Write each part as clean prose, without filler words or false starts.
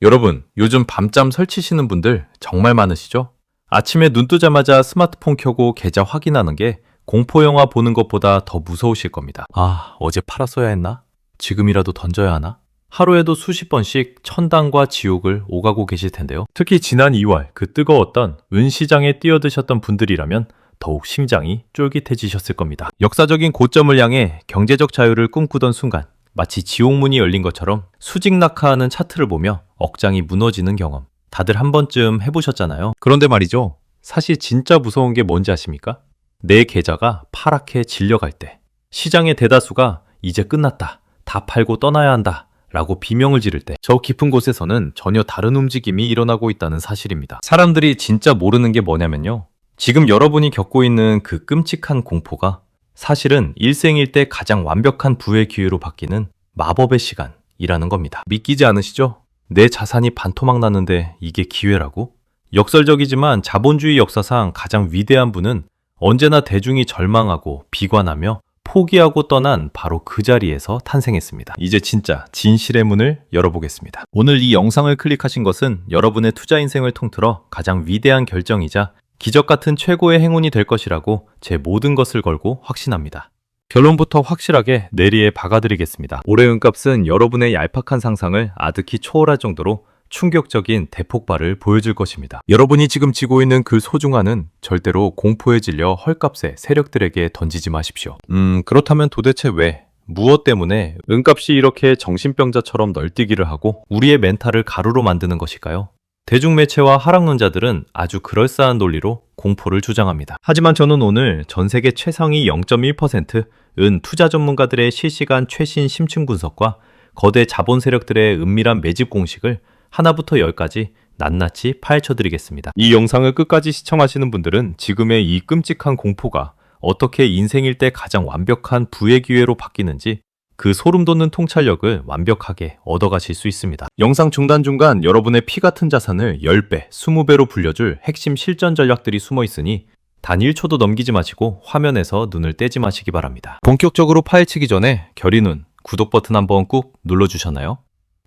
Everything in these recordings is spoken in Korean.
여러분, 요즘 밤잠 설치시는 분들 정말 많으시죠? 아침에 눈 뜨자마자 스마트폰 켜고 계좌 확인하는 게 공포영화 보는 것보다 더 무서우실 겁니다. 아, 어제 팔았어야 했나? 지금이라도 던져야 하나? 하루에도 수십 번씩 천당과 지옥을 오가고 계실 텐데요. 특히 지난 2월 그 뜨거웠던 은시장에 뛰어드셨던 분들이라면 더욱 심장이 쫄깃해지셨을 겁니다. 역사적인 고점을 향해 경제적 자유를 꿈꾸던 순간 마치 지옥문이 열린 것처럼 수직 낙하하는 차트를 보며 억장이 무너지는 경험 다들 한 번쯤 해보셨잖아요. 그런데 말이죠. 사실 진짜 무서운 게 뭔지 아십니까? 내 계좌가 파랗게 질려갈 때 시장의 대다수가 이제 끝났다. 다 팔고 떠나야 한다. 라고 비명을 지를 때 저 깊은 곳에서는 전혀 다른 움직임이 일어나고 있다는 사실입니다. 사람들이 진짜 모르는 게 뭐냐면요. 지금 여러분이 겪고 있는 그 끔찍한 공포가 사실은 일생일대 가장 완벽한 부의 기회로 바뀌는 마법의 시간이라는 겁니다. 믿기지 않으시죠? 내 자산이 반토막 났는데 이게 기회라고? 역설적이지만 자본주의 역사상 가장 위대한 분은 언제나 대중이 절망하고 비관하며 포기하고 떠난 바로 그 자리에서 탄생했습니다. 이제 진짜 진실의 문을 열어보겠습니다. 오늘 이 영상을 클릭하신 것은 여러분의 투자 인생을 통틀어 가장 위대한 결정이자 기적 같은 최고의 행운이 될 것이라고 제 모든 것을 걸고 확신합니다. 결론부터 확실하게 내리에 박아드리겠습니다. 올해 은값은 여러분의 얄팍한 상상을 아득히 초월할 정도로 충격적인 대폭발을 보여줄 것입니다. 여러분이 지금 지고 있는 그 소중한은 절대로 공포에 질려 헐값에 세력들에게 던지지 마십시오. 그렇다면 도대체 왜, 무엇 때문에 은값이 이렇게 정신병자처럼 널뛰기를 하고 우리의 멘탈을 가루로 만드는 것일까요? 대중매체와 하락론자들은 아주 그럴싸한 논리로 공포를 주장합니다. 하지만 저는 오늘 전 세계 최상위 0.1% 은 투자 전문가들의 실시간 최신 심층 분석과 거대 자본 세력들의 은밀한 매집 공식을 하나부터 10까지 낱낱이 파헤쳐드리겠습니다. 이 영상을 끝까지 시청하시는 분들은 지금의 이 끔찍한 공포가 어떻게 인생일 때 가장 완벽한 부의 기회로 바뀌는지 그 소름 돋는 통찰력을 완벽하게 얻어가실 수 있습니다. 영상 중간중간 여러분의 피 같은 자산을 10배, 20배로 불려줄 핵심 실전 전략들이 숨어 있으니 단 1초도 넘기지 마시고 화면에서 눈을 떼지 마시기 바랍니다. 본격적으로 파헤치기 전에 결의눈, 구독 버튼 한번 꾹 눌러주셨나요?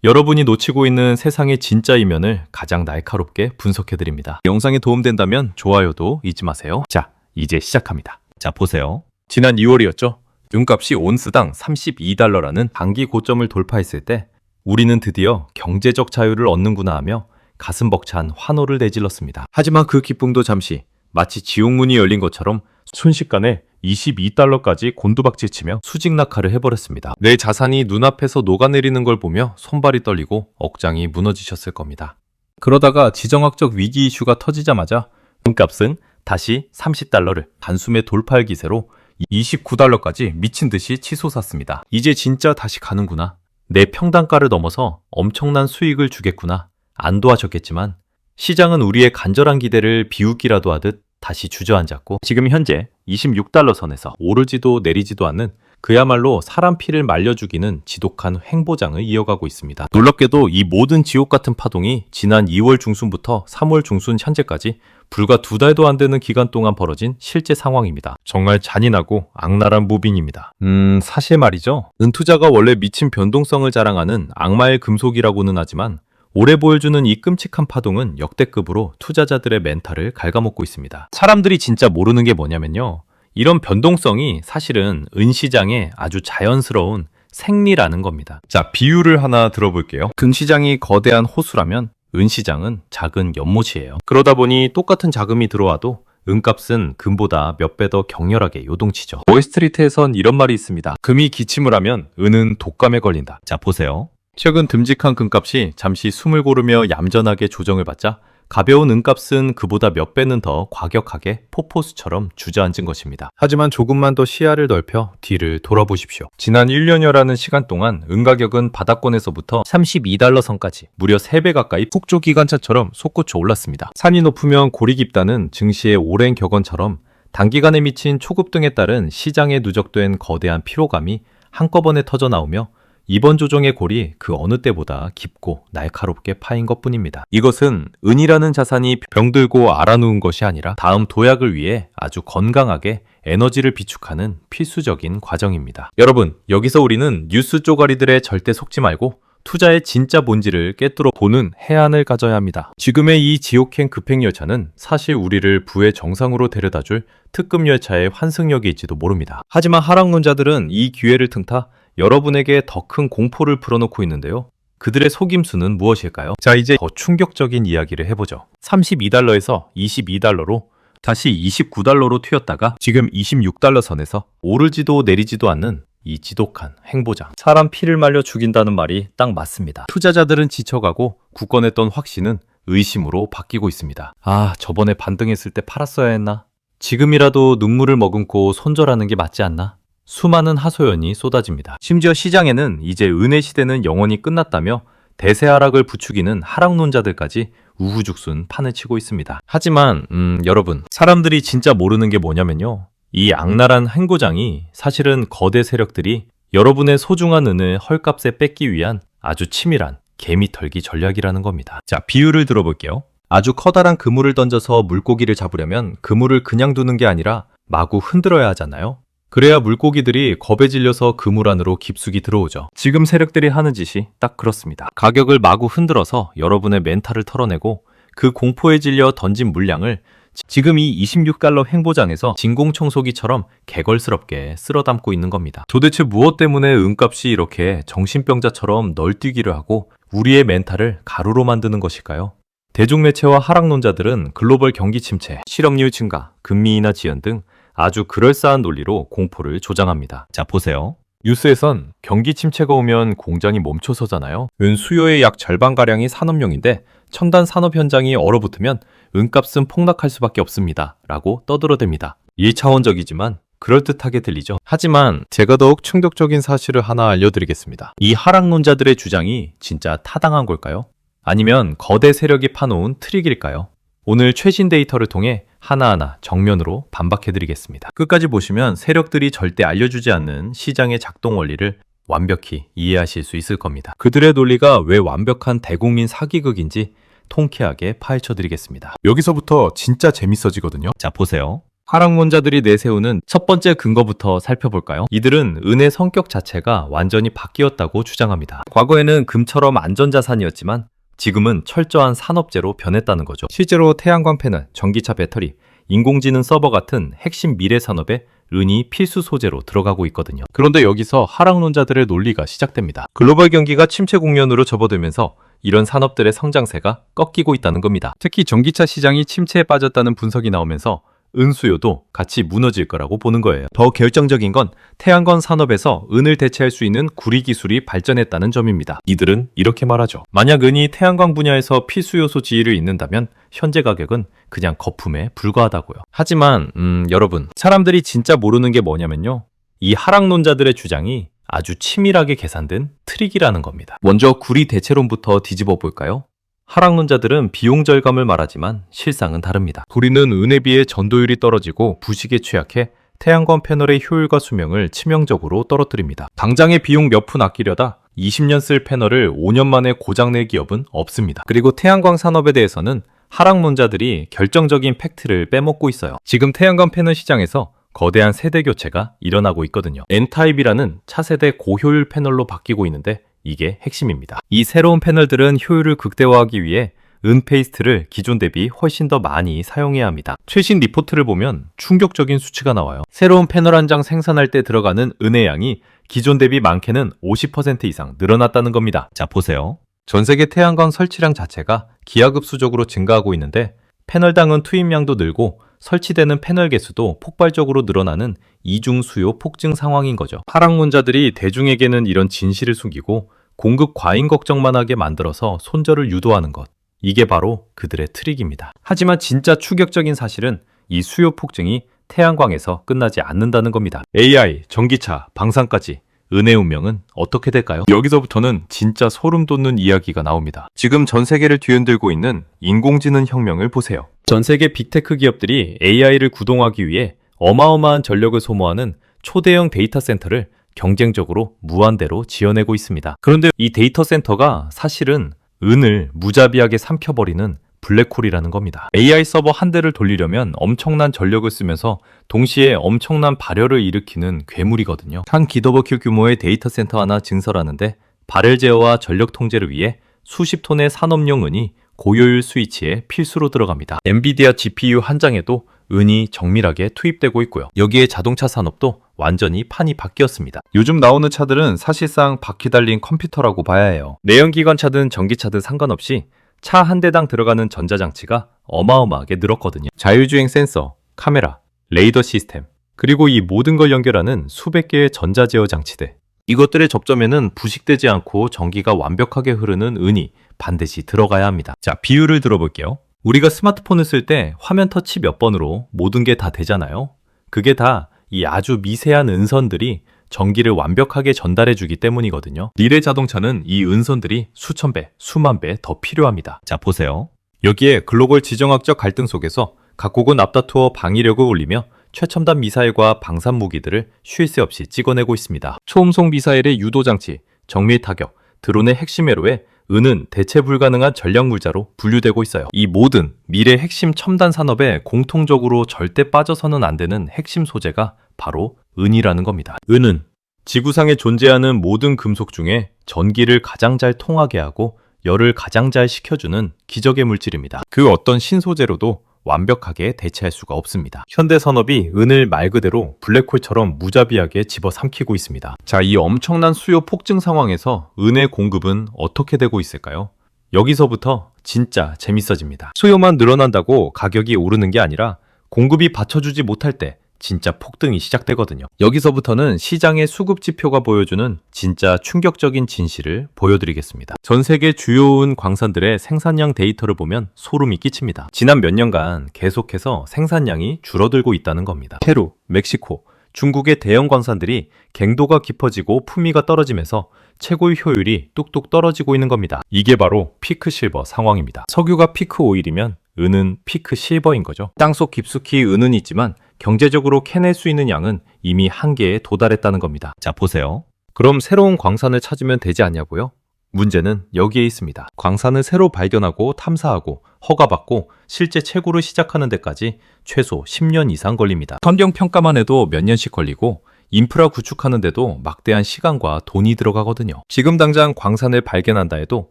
여러분이 놓치고 있는 세상의 진짜 이면을 가장 날카롭게 분석해드립니다. 영상에 도움된다면 좋아요도 잊지 마세요. 자, 이제 시작합니다. 자, 보세요. 지난 2월이었죠? 은값이 온스당 32달러라는 단기 고점을 돌파했을 때 우리는 드디어 경제적 자유를 얻는구나 하며 가슴 벅찬 환호를 내질렀습니다. 하지만 그 기쁨도 잠시 마치 지옥문이 열린 것처럼 순식간에 22달러까지 곤두박질치며 수직 낙하를 해버렸습니다. 내 자산이 눈앞에서 녹아내리는 걸 보며 손발이 떨리고 억장이 무너지셨을 겁니다. 그러다가 지정학적 위기 이슈가 터지자마자 은값은 다시 30달러를 단숨에 돌파할 기세로 29달러까지 미친 듯이 치솟았습니다. 이제 진짜 다시 가는구나. 내 평단가를 넘어서 엄청난 수익을 주겠구나. 안도하셨겠지만 시장은 우리의 간절한 기대를 비웃기라도 하듯 다시 주저앉았고 지금 현재 26달러 선에서 오르지도 내리지도 않는 그야말로 사람 피를 말려 죽이는 지독한 횡보장을 이어가고 있습니다. 놀랍게도 이 모든 지옥 같은 파동이 지난 2월 중순부터 3월 중순 현재까지 불과 2달도 안 되는 기간 동안 벌어진 실제 상황입니다. 정말 잔인하고 악랄한 무빙입니다. 사실 말이죠. 은투자가 원래 미친 변동성을 자랑하는 악마의 금속이라고는 하지만 올해 보여주는 이 끔찍한 파동은 역대급으로 투자자들의 멘탈을 갉아먹고 있습니다. 사람들이 진짜 모르는 게 뭐냐면요. 이런 변동성이 사실은 은시장의 아주 자연스러운 생리라는 겁니다. 자, 비유를 하나 들어볼게요. 금시장이 거대한 호수라면 은시장은 작은 연못이에요. 그러다 보니 똑같은 자금이 들어와도 은값은 금보다 몇 배 더 격렬하게 요동치죠. 월스트리트에선 이런 말이 있습니다. 금이 기침을 하면 은은 독감에 걸린다. 자, 보세요. 최근 듬직한 금값이 잠시 숨을 고르며 얌전하게 조정을 받자 가벼운 은값은 그보다 몇 배는 더 과격하게 포포수처럼 주저앉은 것입니다. 하지만 조금만 더 시야를 넓혀 뒤를 돌아보십시오. 지난 1년여라는 시간 동안 은가격은 바닥권에서부터 32달러 선까지 무려 3배 가까이 폭조 기관차처럼 솟구쳐 올랐습니다. 산이 높으면 골이 깊다는 증시의 오랜 격언처럼 단기간에 미친 초급등에 따른 시장에 누적된 거대한 피로감이 한꺼번에 터져 나오며 이번 조정의 골이 그 어느 때보다 깊고 날카롭게 파인 것뿐입니다. 이것은 은이라는 자산이 병들고 알아누운 것이 아니라 다음 도약을 위해 아주 건강하게 에너지를 비축하는 필수적인 과정입니다. 여러분, 여기서 우리는 뉴스 쪼가리들에 절대 속지 말고 투자의 진짜 본질을 꿰뚫어 보는 해안을 가져야 합니다. 지금의 이 지옥행 급행열차는 사실 우리를 부의 정상으로 데려다줄 특급 열차의 환승역일지도 모릅니다. 하지만 하락론자들은 이 기회를 틈타 여러분에게 더 큰 공포를 불어넣고 있는데요. 그들의 속임수는 무엇일까요? 자, 이제 더 충격적인 이야기를 해보죠. 32달러에서 22달러로 다시 29달러로 튀었다가 지금 26달러 선에서 오르지도 내리지도 않는 이 지독한 행보장. 사람 피를 말려 죽인다는 말이 딱 맞습니다. 투자자들은 지쳐가고 굳건했던 확신은 의심으로 바뀌고 있습니다. 아, 저번에 반등했을 때 팔았어야 했나? 지금이라도 눈물을 머금고 손절하는 게 맞지 않나? 수많은 하소연이 쏟아집니다. 심지어 시장에는 이제 은혜 시대는 영원히 끝났다며 대세 하락을 부추기는 하락론자들까지 우후죽순 판을 치고 있습니다. 하지만 여러분, 사람들이 진짜 모르는 게 뭐냐면요. 이 악랄한 행보장이 사실은 거대 세력들이 여러분의 소중한 은을 헐값에 뺏기 위한 아주 치밀한 개미 털기 전략이라는 겁니다. 자, 비유를 들어볼게요. 아주 커다란 그물을 던져서 물고기를 잡으려면 그물을 그냥 두는 게 아니라 마구 흔들어야 하잖아요. 그래야 물고기들이 겁에 질려서 그물 안으로 깊숙이 들어오죠. 지금 세력들이 하는 짓이 딱 그렇습니다. 가격을 마구 흔들어서 여러분의 멘탈을 털어내고 그 공포에 질려 던진 물량을 지금 이 26달러 행보장에서 진공청소기처럼 개걸스럽게 쓸어담고 있는 겁니다. 도대체 무엇 때문에 은값이 이렇게 정신병자처럼 널뛰기를 하고 우리의 멘탈을 가루로 만드는 것일까요? 대중매체와 하락론자들은 글로벌 경기 침체, 실업률 증가, 금리 인하 지연 등 아주 그럴싸한 논리로 공포를 조장합니다. 자, 보세요. 뉴스에선 경기 침체가 오면 공장이 멈춰서잖아요. 은 수요의 약 절반가량이 산업용인데 첨단 산업 현장이 얼어붙으면 은값은 폭락할 수밖에 없습니다. 라고 떠들어댑니다. 1차원적이지만 그럴듯하게 들리죠. 하지만 제가 더욱 충격적인 사실을 하나 알려드리겠습니다. 이 하락론자들의 주장이 진짜 타당한 걸까요? 아니면 거대 세력이 파놓은 트릭일까요? 오늘 최신 데이터를 통해 하나하나 정면으로 반박해드리겠습니다. 끝까지 보시면 세력들이 절대 알려주지 않는 시장의 작동 원리를 완벽히 이해하실 수 있을 겁니다. 그들의 논리가 왜 완벽한 대국민 사기극인지 통쾌하게 파헤쳐드리겠습니다. 여기서부터 진짜 재밌어지거든요. 자, 보세요. 하락론자들이 내세우는 첫 번째 근거부터 살펴볼까요? 이들은 은의 성격 자체가 완전히 바뀌었다고 주장합니다. 과거에는 금처럼 안전자산이었지만 지금은 철저한 산업재로 변했다는 거죠. 실제로 태양광 패널, 전기차 배터리, 인공지능 서버 같은 핵심 미래 산업에 은이 필수 소재로 들어가고 있거든요. 그런데 여기서 하락론자들의 논리가 시작됩니다. 글로벌 경기가 침체 국면으로 접어들면서 이런 산업들의 성장세가 꺾이고 있다는 겁니다. 특히 전기차 시장이 침체에 빠졌다는 분석이 나오면서 은 수요도 같이 무너질 거라고 보는 거예요. 더 결정적인 건 태양광 산업에서 은을 대체할 수 있는 구리 기술이 발전했다는 점입니다. 이들은 이렇게 말하죠. 만약 은이 태양광 분야에서 필수 요소 지위를 잇는다면 현재 가격은 그냥 거품에 불과하다고요. 하지만 여러분, 사람들이 진짜 모르는 게 뭐냐면요. 이 하락론자들의 주장이 아주 치밀하게 계산된 트릭이라는 겁니다. 먼저 구리 대체론부터 뒤집어 볼까요? 하락론자들은 비용 절감을 말하지만 실상은 다릅니다. 구리는 은에 비해 전도율이 떨어지고 부식에 취약해 태양광 패널의 효율과 수명을 치명적으로 떨어뜨립니다. 당장의 비용 몇 푼 아끼려다 20년 쓸 패널을 5년 만에 고장낼 기업은 없습니다. 그리고 태양광 산업에 대해서는 하락론자들이 결정적인 팩트를 빼먹고 있어요. 지금 태양광 패널 시장에서 거대한 세대 교체가 일어나고 있거든요. N타입이라는 차세대 고효율 패널로 바뀌고 있는데 이게 핵심입니다. 이 새로운 패널들은 효율을 극대화하기 위해 은 페이스트를 기존 대비 훨씬 더 많이 사용해야 합니다. 최신 리포트를 보면 충격적인 수치가 나와요. 새로운 패널 한 장 생산할 때 들어가는 은의 양이 기존 대비 많게는 50% 이상 늘어났다는 겁니다. 자, 보세요. 전 세계 태양광 설치량 자체가 기하급수적으로 증가하고 있는데 패널당 은 투입량도 늘고 설치되는 패널 개수도 폭발적으로 늘어나는 이중 수요 폭증 상황인 거죠. 하락론자들이 대중에게는 이런 진실을 숨기고 공급 과잉 걱정만 하게 만들어서 손절을 유도하는 것. 이게 바로 그들의 트릭입니다. 하지만 진짜 충격적인 사실은 이 수요 폭증이 태양광에서 끝나지 않는다는 겁니다. AI, 전기차, 방산까지 은의 운명은 어떻게 될까요? 여기서부터는 진짜 소름 돋는 이야기가 나옵니다. 지금 전 세계를 뒤흔들고 있는 인공지능 혁명을 보세요. 전 세계 빅테크 기업들이 AI를 구동하기 위해 어마어마한 전력을 소모하는 초대형 데이터 센터를 경쟁적으로 무한대로 지어내고 있습니다. 그런데 이 데이터 센터가 사실은 은을 무자비하게 삼켜버리는 블랙홀이라는 겁니다. AI 서버 한 대를 돌리려면 엄청난 전력을 쓰면서 동시에 엄청난 발열을 일으키는 괴물이거든요. 한 기가바이트 규모의 데이터 센터 하나 증설하는데 발열 제어와 전력 통제를 위해 수십 톤의 산업용 은이 고효율 스위치에 필수로 들어갑니다. 엔비디아 GPU 한 장에도 은이 정밀하게 투입되고 있고요. 여기에 자동차 산업도 완전히 판이 바뀌었습니다. 요즘 나오는 차들은 사실상 바퀴 달린 컴퓨터라고 봐야 해요. 내연기관차든 전기차든 상관없이 차 한 대당 들어가는 전자장치가 어마어마하게 늘었거든요. 자율주행 센서, 카메라, 레이더 시스템, 그리고 이 모든 걸 연결하는 수백 개의 전자제어 장치들. 이것들의 접점에는 부식되지 않고 전기가 완벽하게 흐르는 은이 반드시 들어가야 합니다. 자, 비유를 들어볼게요. 우리가 스마트폰을 쓸 때 화면 터치 몇 번으로 모든 게 다 되잖아요. 그게 다 이 아주 미세한 은선들이 전기를 완벽하게 전달해 주기 때문이거든요. 미래 자동차는 이 은선들이 수천 배, 수만 배 더 필요합니다. 자, 보세요. 여기에 글로벌 지정학적 갈등 속에서 각국은 앞다투어 방위력을 올리며 최첨단 미사일과 방산 무기들을 쉴 새 없이 찍어내고 있습니다. 초음속 미사일의 유도장치, 정밀 타격, 드론의 핵심 회로에 은은 대체 불가능한 전략 물자로 분류되고 있어요. 이 모든 미래 핵심 첨단 산업에 공통적으로 절대 빠져서는 안 되는 핵심 소재가 바로 은이라는 겁니다. 은은 지구상에 존재하는 모든 금속 중에 전기를 가장 잘 통하게 하고 열을 가장 잘 식혀주는 기적의 물질입니다. 그 어떤 신소재로도 완벽하게 대체할 수가 없습니다. 현대 산업이 은을 말 그대로 블랙홀처럼 무자비하게 집어삼키고 있습니다. 자, 이 엄청난 수요 폭증 상황에서 은의 공급은 어떻게 되고 있을까요? 여기서부터 진짜 재밌어집니다. 수요만 늘어난다고 가격이 오르는 게 아니라 공급이 받쳐주지 못할 때 진짜 폭등이 시작되거든요. 여기서부터는 시장의 수급 지표가 보여주는 진짜 충격적인 진실을 보여드리겠습니다. 전 세계 주요 은 광산들의 생산량 데이터를 보면 소름이 끼칩니다. 지난 몇 년간 계속해서 생산량이 줄어들고 있다는 겁니다. 페루, 멕시코, 중국의 대형 광산들이 갱도가 깊어지고 품위가 떨어지면서 최고의 효율이 뚝뚝 떨어지고 있는 겁니다. 이게 바로 피크 실버 상황입니다. 석유가 피크 오일이면 은은 피크 실버인 거죠. 땅속 깊숙이 은은 있지만 경제적으로 캐낼 수 있는 양은 이미 한계에 도달했다는 겁니다. 자, 보세요. 그럼 새로운 광산을 찾으면 되지 않냐고요? 문제는 여기에 있습니다. 광산을 새로 발견하고 탐사하고 허가받고 실제 채굴을 시작하는 데까지 최소 10년 이상 걸립니다. 환경 평가만 해도 몇 년씩 걸리고 인프라 구축하는 데도 막대한 시간과 돈이 들어가거든요. 지금 당장 광산을 발견한다 해도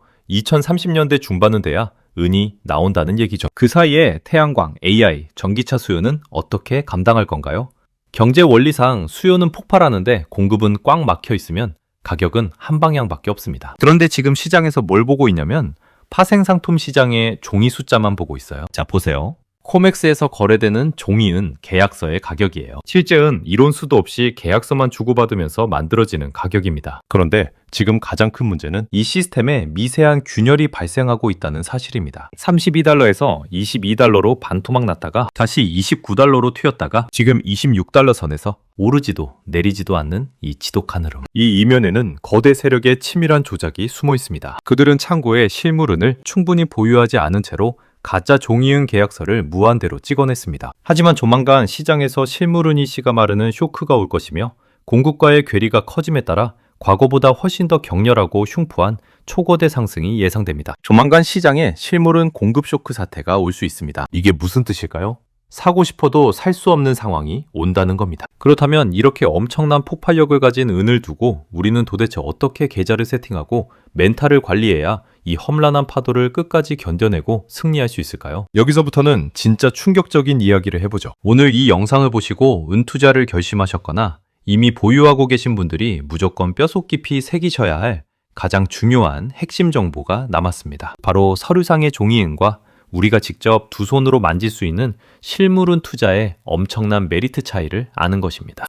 2030년대 중반은 돼야 은이 나온다는 얘기죠. 그 사이에 태양광, AI, 전기차 수요는 어떻게 감당할 건가요? 경제 원리상 수요는 폭발하는데 공급은 꽉 막혀 있으면 가격은 한 방향밖에 없습니다. 그런데 지금 시장에서 뭘 보고 있냐면 파생상품 시장의 종이 숫자만 보고 있어요. 자, 보세요. 코맥스에서 거래되는 종이은 계약서의 가격이에요. 실제은 이론 수도 없이 계약서만 주고받으면서 만들어지는 가격입니다. 그런데 지금 가장 큰 문제는 이 시스템에 미세한 균열이 발생하고 있다는 사실입니다. 32달러에서 22달러로 반토막 났다가 다시 29달러로 튀었다가 지금 26달러 선에서 오르지도 내리지도 않는 이 지독한 흐름. 이 이면에는 거대 세력의 치밀한 조작이 숨어 있습니다. 그들은 창고에 실물은을 충분히 보유하지 않은 채로 가짜 종이은 계약서를 무한대로 찍어냈습니다. 하지만 조만간 시장에서 실물은이 씨가 마르는 쇼크가 올 것이며 공급과의 괴리가 커짐에 따라 과거보다 훨씬 더 격렬하고 흉포한 초거대 상승이 예상됩니다. 조만간 시장에 실물은 공급 쇼크 사태가 올 수 있습니다. 이게 무슨 뜻일까요? 사고 싶어도 살 수 없는 상황이 온다는 겁니다. 그렇다면 이렇게 엄청난 폭발력을 가진 은을 두고 우리는 도대체 어떻게 계좌를 세팅하고 멘탈을 관리해야 이 험난한 파도를 끝까지 견뎌내고 승리할 수 있을까요? 여기서부터는 진짜 충격적인 이야기를 해보죠. 오늘 이 영상을 보시고 은 투자를 결심하셨거나 이미 보유하고 계신 분들이 무조건 뼛속 깊이 새기셔야 할 가장 중요한 핵심 정보가 남았습니다. 바로 서류상의 종이은과 우리가 직접 두 손으로 만질 수 있는 실물은 투자의 엄청난 메리트 차이를 아는 것입니다.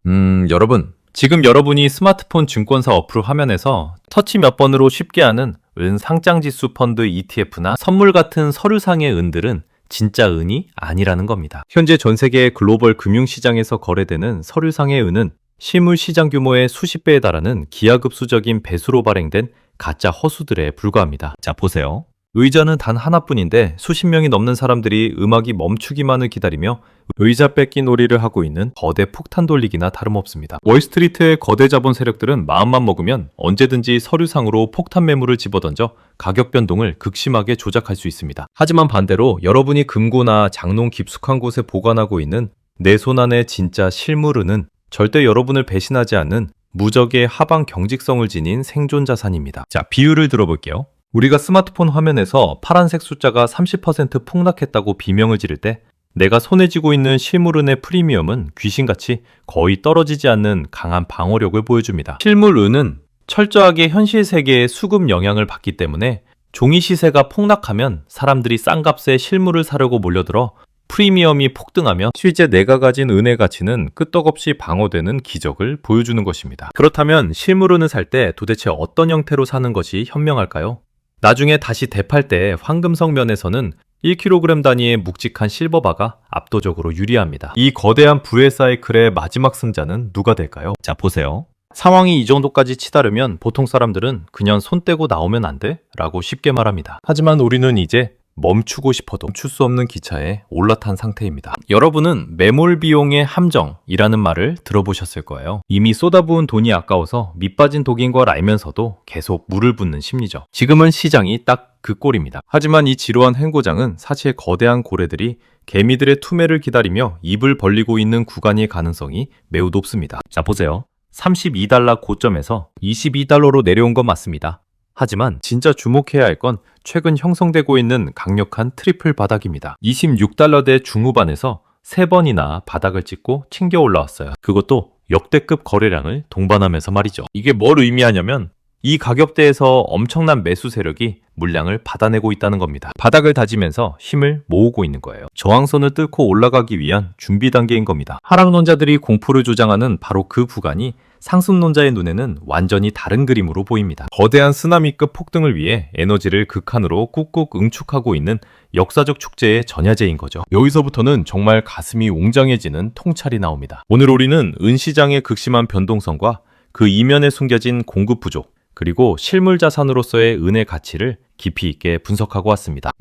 여러분, 지금 여러분이 스마트폰 증권사 어플 화면에서 터치 몇 번으로 쉽게 하는 은 상장지수 펀드 ETF나 선물 같은 서류상의 은들은 진짜 은이 아니라는 겁니다. 현재 전 세계 글로벌 금융시장에서 거래되는 서류상의 은은 실물 시장 규모의 수십 배에 달하는 기하급수적인 배수로 발행된 가짜 허수들에 불과합니다. 자, 보세요. 의자는 단 하나뿐인데 수십 명이 넘는 사람들이 음악이 멈추기만을 기다리며 의자 뺏기 놀이를 하고 있는 거대 폭탄 돌리기나 다름없습니다. 월스트리트의 거대 자본 세력들은 마음만 먹으면 언제든지 서류상으로 폭탄 매물을 집어던져 가격 변동을 극심하게 조작할 수 있습니다. 하지만 반대로 여러분이 금고나 장롱 깊숙한 곳에 보관하고 있는 내 손 안의 진짜 실물은은 절대 여러분을 배신하지 않는 무적의 하방 경직성을 지닌 생존 자산입니다. 자, 비유를 들어볼게요. 우리가 스마트폰 화면에서 파란색 숫자가 30% 폭락했다고 비명을 지를 때 내가 손에 쥐고 있는 실물은의 프리미엄은 귀신같이 거의 떨어지지 않는 강한 방어력을 보여줍니다. 실물은은 철저하게 현실 세계의 수급 영향을 받기 때문에 종이 시세가 폭락하면 사람들이 싼 값에 실물을 사려고 몰려들어 프리미엄이 폭등하며 실제 내가 가진 은의 가치는 끄떡없이 방어되는 기적을 보여주는 것입니다. 그렇다면 실물은을 살 때 도대체 어떤 형태로 사는 것이 현명할까요? 나중에 다시 대팔 때 황금성 면에서는 1kg 단위의 묵직한 실버바가 압도적으로 유리합니다. 이 거대한 부의 사이클의 마지막 승자는 누가 될까요? 자, 보세요. 상황이 이 정도까지 치달으면 보통 사람들은 그냥 손 떼고 나오면 안 돼? 라고 쉽게 말합니다. 하지만 우리는 이제 멈추고 싶어도 멈출 수 없는 기차에 올라탄 상태입니다. 여러분은 매몰 비용의 함정이라는 말을 들어보셨을 거예요. 이미 쏟아부은 돈이 아까워서 밑빠진 독인 걸 알면서도 계속 물을 붓는 심리죠. 지금은 시장이 딱 그 꼴입니다. 하지만 이 지루한 횡고장은 사실 거대한 고래들이 개미들의 투매를 기다리며 입을 벌리고 있는 구간일 가능성이 매우 높습니다. 자, 보세요. 32달러 고점에서 22달러로 내려온 건 맞습니다. 하지만 진짜 주목해야 할 건 최근 형성되고 있는 강력한 트리플 바닥입니다. 26달러대 중후반에서 3번이나 바닥을 찍고 튕겨 올라왔어요. 그것도 역대급 거래량을 동반하면서 말이죠. 이게 뭘 의미하냐면 이 가격대에서 엄청난 매수 세력이 물량을 받아내고 있다는 겁니다. 바닥을 다지면서 힘을 모으고 있는 거예요. 저항선을 뚫고 올라가기 위한 준비 단계인 겁니다. 하락론자들이 공포를 조장하는 바로 그 구간이 상승론자의 눈에는 완전히 다른 그림으로 보입니다. 거대한 쓰나미급 폭등을 위해 에너지를 극한으로 꾹꾹 응축하고 있는 역사적 축제의 전야제인 거죠. 여기서부터는 정말 가슴이 웅장해지는 통찰이 나옵니다. 오늘 우리는 은시장의 극심한 변동성과 그 이면에 숨겨진 공급 부족, 그리고 실물 자산으로서의 은의 가치를 깊이 있게 분석하고 왔습니다.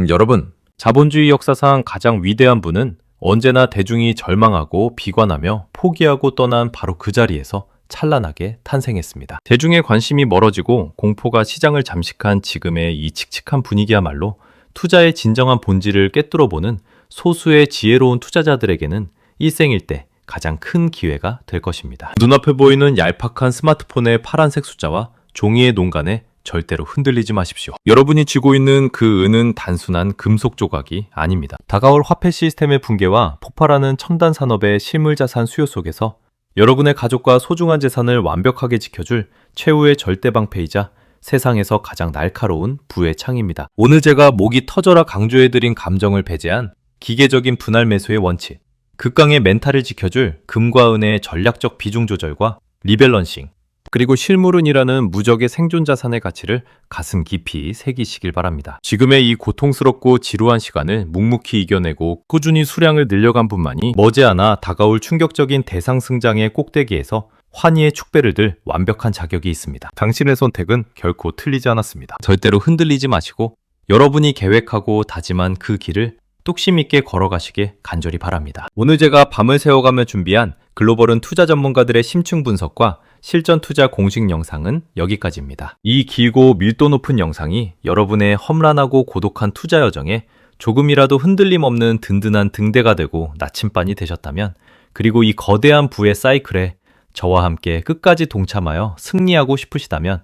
여러분, 자본주의 역사상 가장 위대한 분은 언제나 대중이 절망하고 비관하며 포기하고 떠난 바로 그 자리에서 찬란하게 탄생했습니다. 대중의 관심이 멀어지고 공포가 시장을 잠식한 지금의 이 칙칙한 분위기야말로 투자의 진정한 본질을 꿰뚫어보는 소수의 지혜로운 투자자들에게는 일생일대 가장 큰 기회가 될 것입니다. 눈앞에 보이는 얄팍한 스마트폰의 파란색 숫자와 종이의 농간에 절대로 흔들리지 마십시오. 여러분이 쥐고 있는 그 은은 단순한 금속 조각이 아닙니다. 다가올 화폐 시스템의 붕괴와 폭발하는 첨단 산업의 실물자산 수요 속에서 여러분의 가족과 소중한 재산을 완벽하게 지켜줄 최후의 절대방패이자 세상에서 가장 날카로운 부의 창입니다. 오늘 제가 목이 터져라 강조해드린 감정을 배제한 기계적인 분할 매수의 원칙, 극강의 멘탈을 지켜줄 금과 은의 전략적 비중 조절과 리밸런싱, 그리고 실물은이라는 무적의 생존 자산의 가치를 가슴 깊이 새기시길 바랍니다. 지금의 이 고통스럽고 지루한 시간을 묵묵히 이겨내고 꾸준히 수량을 늘려간 분만이 머지않아 다가올 충격적인 대상승장의 꼭대기에서 환희의 축배를 들 완벽한 자격이 있습니다. 당신의 선택은 결코 틀리지 않았습니다. 절대로 흔들리지 마시고 여러분이 계획하고 다짐한 그 길을 뚝심 있게 걸어가시길 간절히 바랍니다. 오늘 제가 밤을 새워가며 준비한 글로벌은 투자 전문가들의 심층 분석과 실전 투자 공식 영상은 여기까지입니다. 이 길고 밀도 높은 영상이 여러분의 험난하고 고독한 투자 여정에 조금이라도 흔들림 없는 든든한 등대가 되고 나침반이 되셨다면, 그리고 이 거대한 부의 사이클에 저와 함께 끝까지 동참하여 승리하고 싶으시다면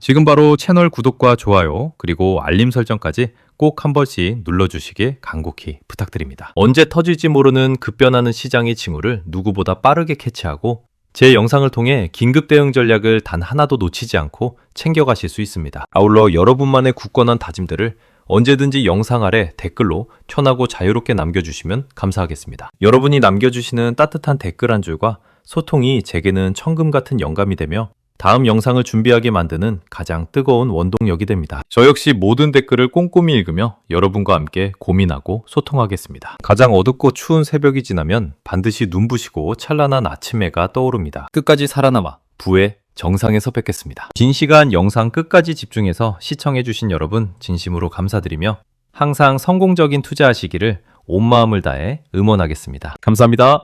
지금 바로 채널 구독과 좋아요 그리고 알림 설정까지 꼭 한 번씩 눌러주시길 간곡히 부탁드립니다. 언제 터질지 모르는 급변하는 시장의 징후를 누구보다 빠르게 캐치하고 제 영상을 통해 긴급 대응 전략을 단 하나도 놓치지 않고 챙겨가실 수 있습니다. 아울러 여러분만의 굳건한 다짐들을 언제든지 영상 아래 댓글로 편하고 자유롭게 남겨주시면 감사하겠습니다. 여러분이 남겨주시는 따뜻한 댓글 한 줄과 소통이 제게는 천금 같은 영감이 되며 다음 영상을 준비하게 만드는 가장 뜨거운 원동력이 됩니다. 저 역시 모든 댓글을 꼼꼼히 읽으며 여러분과 함께 고민하고 소통하겠습니다. 가장 어둡고 추운 새벽이 지나면 반드시 눈부시고 찬란한 아침 해가 떠오릅니다. 끝까지 살아남아 부의 정상에서 뵙겠습니다. 긴 시간 영상 끝까지 집중해서 시청해주신 여러분 진심으로 감사드리며 항상 성공적인 투자하시기를 온 마음을 다해 응원하겠습니다. 감사합니다.